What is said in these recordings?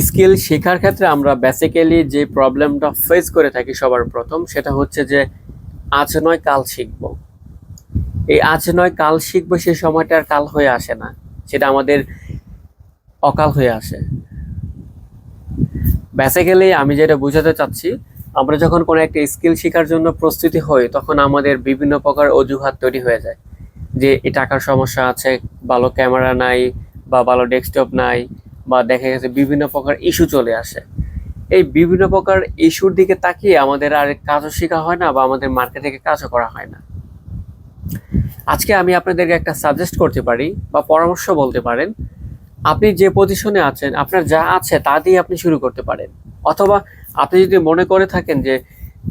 Skill শেখার ক্ষেত্রে আমরা বেসিক্যালি যে প্রবলেমটা ফেস করে থাকি সবার প্রথম সেটা হচ্ছে যে আজ নয় কাল শিখবো। এই আজ নয় কাল শিখবো সেই সময়টা আর কাল হয়ে আসে না, সেটা আমাদের অকাল হয়ে আসে। বেসিক্যালি আমি যেটা বোঝাতে চাচ্ছি, আমরা যখন কোনো একটা স্কিল শেখার জন্য প্রস্তুতি হই তখন আমাদের বিভিন্ন প্রকার অজুহাত তৈরি হয়ে যায় যে এই টাকার সমস্যা আছে, ভালো ক্যামেরা নাই, বা ভালো ডেস্কটপ নাই, বা দেখা গেছে বিভিন্ন প্রকার ইস্যু চলে আসে। এই বিভিন্ন প্রকার ইস্যুর দিকে তাকিয়ে আমাদের আর কাজও শেখা হয় না, বা আমাদের মার্কেট থেকে কাজও করা হয় না। আজকে আমি আপনাদেরকে একটা সাজেস্ট করতে পারি বা পরামর্শ বলতে পারেন, আপনি যে পজিশনে আছেন আপনার যা আছে তা দিয়ে আপনি শুরু করতে পারেন। অথবা আপনি যদি মনে করে থাকেন যে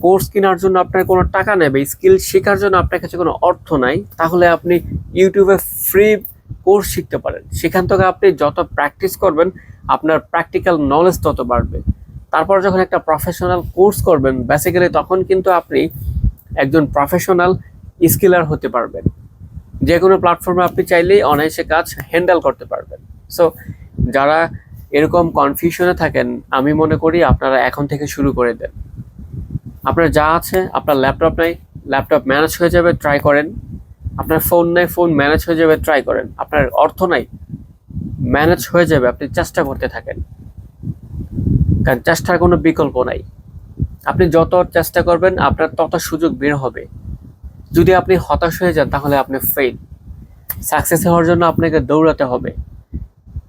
কোর্স কেনার জন্য আপনার কোনো টাকা নেই বা স্কিল শেখার জন্য আপনার কাছে কোনো অর্থ নাই, তাহলে আপনি ইউটিউবে ফ্রি কোর্স শিখতে পারেন। সেখান থেকে আপনি যত প্র্যাকটিস করবেন আপনার প্র্যাকটিক্যাল নলেজ তত বাড়বে। তারপর যখন একটা প্রফেশনাল কোর্স করবেন বেসিক্যালি তখন কিন্তু আপনি একজন প্রফেশনাল স্কিলার হতে পারবেন। যে কোনো প্ল্যাটফর্মে আপনি চাইলেই অনায়াসে কাজ হ্যান্ডেল করতে পারবেন। সো যারা এরকম কনফিউশনে থাকেন, আমি মনে করি আপনারা এখন থেকে শুরু করে দেন। আপনার যা আছে, আপনার ল্যাপটপ নাই, ল্যাপটপ ম্যানেজ হয়ে যাবে, ট্রাই করেন। আপনার ফোন নাই, ফোন ম্যানেজ হয়ে যাবে, ট্রাই করেন। আপনার অর্থ নাই, ম্যানেজ হয়ে যাবে, আপনি চেষ্টা করতে থাকেন, কারণ চেষ্টার কোনো বিকল্প নাই। আপনি যত চেষ্টা করবেন আপনার তত সুযোগ বের হবে। যদি আপনি হতাশ হয়ে যান তাহলে আপনি ফেল। সাকসেস হওয়ার জন্য আপনাকে দৌড়াতে হবে।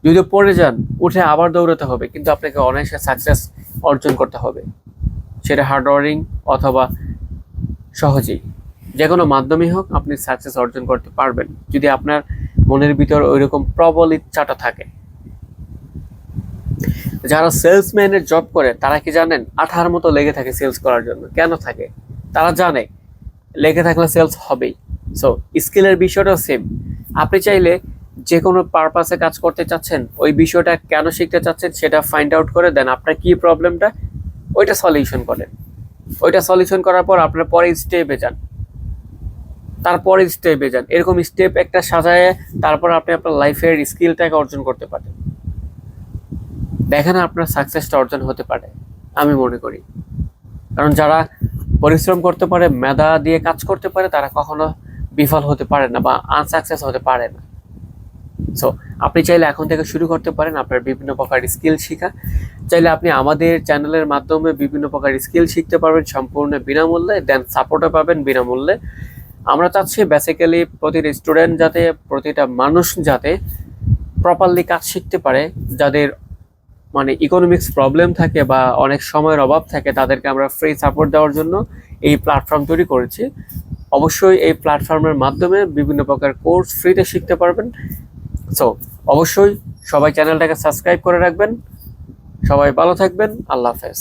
যদি পড়ে যান উঠে আবার দৌড়াতে হবে, কিন্তু আপনাকে অনায়াসে সাকসেস অর্জন করতে হবে, সেটা হার্ড ওয়ার্কিং অথবা সহজেই। যে কোনো মাধ্যমেই হোক আপনি সাকসেস অর্জন করতে পারবেন যদি আপনার মনের ভিতর ওইরকম প্রবল ইচ্ছাটা থাকে। যারা সেলসম্যানের জব করে তারা কি জানেন আঠার মতো লেগে থাকে সেলস করার জন্য। কেন থাকে? তারা জানে লেগে থাকলে সেলস হবেই। সো স্কিলের বিষয়টাও সেম। আপনি চাইলে যে কোনো পারপাসে কাজ করতে চাচ্ছেন, ওই বিষয়টা কেন শিখতে চাচ্ছেন সেটা ফাইন্ড আউট করে দেন, আপনার কি প্রবলেমটা ওইটা সলিউশন করেন। ওইটা সলিউশন করার পর আপনার পরের স্টেপে যান, তারপরে স্টেপে যান, এরকম স্টেপ একটা সাজায় তারপর আপনি আপনার লাইফের স্কিলটাকে অর্জন করতে পারেন। দেখেন আপনার সাকসেসটা অর্জন হতে পারে, আমি মনে করি। কারণ যারা পরিশ্রম করতে পারে, মেধা দিয়ে কাজ করতে পারে, তারা কখনো বিফল হতে পারে না বা আনসাকসেস হতে পারে না। সো আপনি চাইলে এখন থেকে শুরু করতে পারেন আপনার বিভিন্ন প্রকার স্কিল শেখা। চাইলে আপনি আমাদের চ্যানেলের মাধ্যমে বিভিন্ন প্রকার স্কিল শিখতে পারবেন সম্পূর্ণ বিনামূল্যে, দেন সাপোর্টও পাবেন বিনামূল্যে। আমরা চাচ্ছি বেসিক্যালি প্রতিটা স্টুডেন্ট যাতে, প্রতিটা মানুষ যাতে প্রপারলি কাজ শিখতে পারে। যাদের মানে ইকোনমিক্স প্রবলেম থাকে বা অনেক সময়ের অভাব থাকে, তাদেরকে আমরা ফ্রি সাপোর্ট দেওয়ার জন্য এই প্ল্যাটফর্ম তৈরি করেছি। অবশ্যই এই প্ল্যাটফর্মের মাধ্যমে বিভিন্ন প্রকার কোর্স ফ্রিতে শিখতে পারবেন। সো অবশ্যই সবাই চ্যানেলটাকে সাবস্ক্রাইব করে রাখবেন। সবাই ভালো থাকবেন। আল্লাহ হাফেজ।